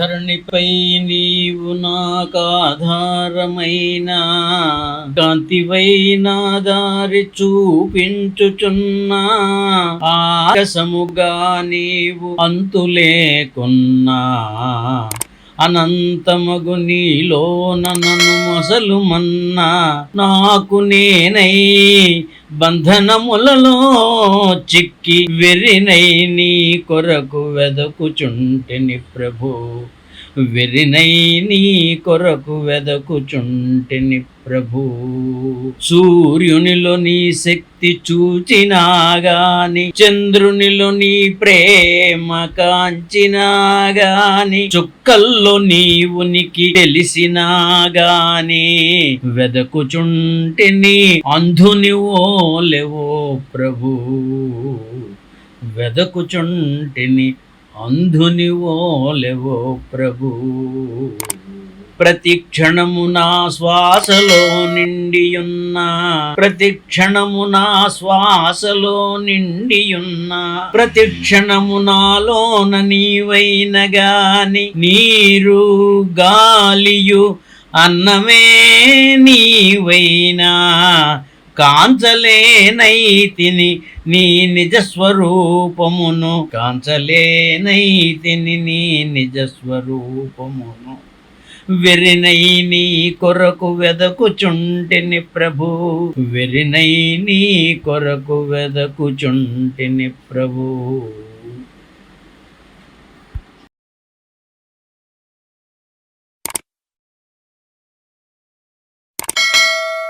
ధరణిపై నీవు నాకాధారమైన కాంతివైన దారి చూపించుచున్నా ఆకాశముగా నీవు అంతులేకున్నా అనంతమగు నీలోన నన్ను మొసలుమన్నా నాకు నేనై బంధనములలో చిక్కి వెర్రినై నీ కొరకు వెదకుచుంటిని ప్రభు, వెర్రినై నీ కొరకు వెదకుచుంటిని ప్రభు. సూర్యునిలో నీ శక్తి చూచినా గాని, చంద్రునిలో నీ ప్రేమ కాంచినా గాని, చుక్కల్లో నీ ఉనికి తెలిసినా గాని వెదకుచుంటిని అంధుని ఓలెవో ప్రభు, వెదకుచుంటిని అంధుని ఓలెవో ప్రభు. ప్రతి క్షణము నా శ్వాసలో నిండియున్నా, ప్రతి క్షణము నా శ్వాసలో నిండియున్నా, ప్రతి క్షణము నాలోన నీవైన గాని, నీరు గాలియు అన్నమే నీవైనా కాంచలేనైతిని నీ నిజస్వరూపమును, కాంచలేనైతిని నీ నిజస్వరూపమును. వెర్రినై నీ కొరకు వెదకుచుంటిని ప్రభు, వెర్రినై నీ కొరకు వెదకుచుంటిని ప్రభు.